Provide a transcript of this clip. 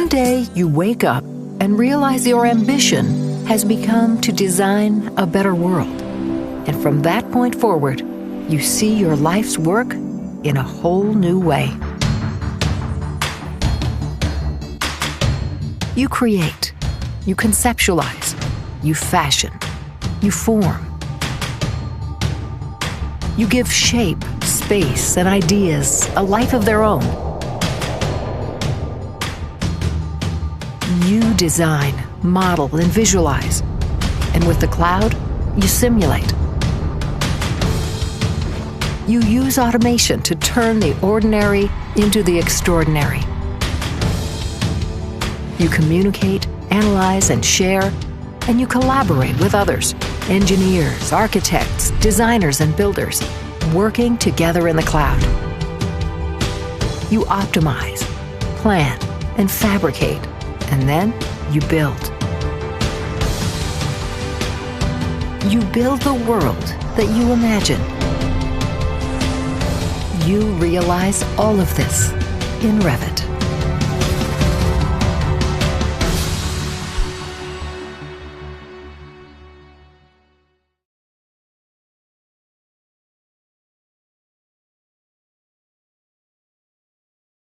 day you wake up and realize your ambition has become to design a better world. And from that point forward, you see your life's work in a whole new way. You create, you conceptualize, you fashion, you form. You give shape, space, and ideas a life of their own. You design, model, and visualize. And with the cloud, you simulate. You use automation to turn the ordinary into the extraordinary. You communicate, analyze, and share, and you collaborate with others, engineers, architects, designers, and builders, working together in the cloud. You optimize, plan, and fabricate, and then you build. You build the world that you imagine. You realize all of this in Revit.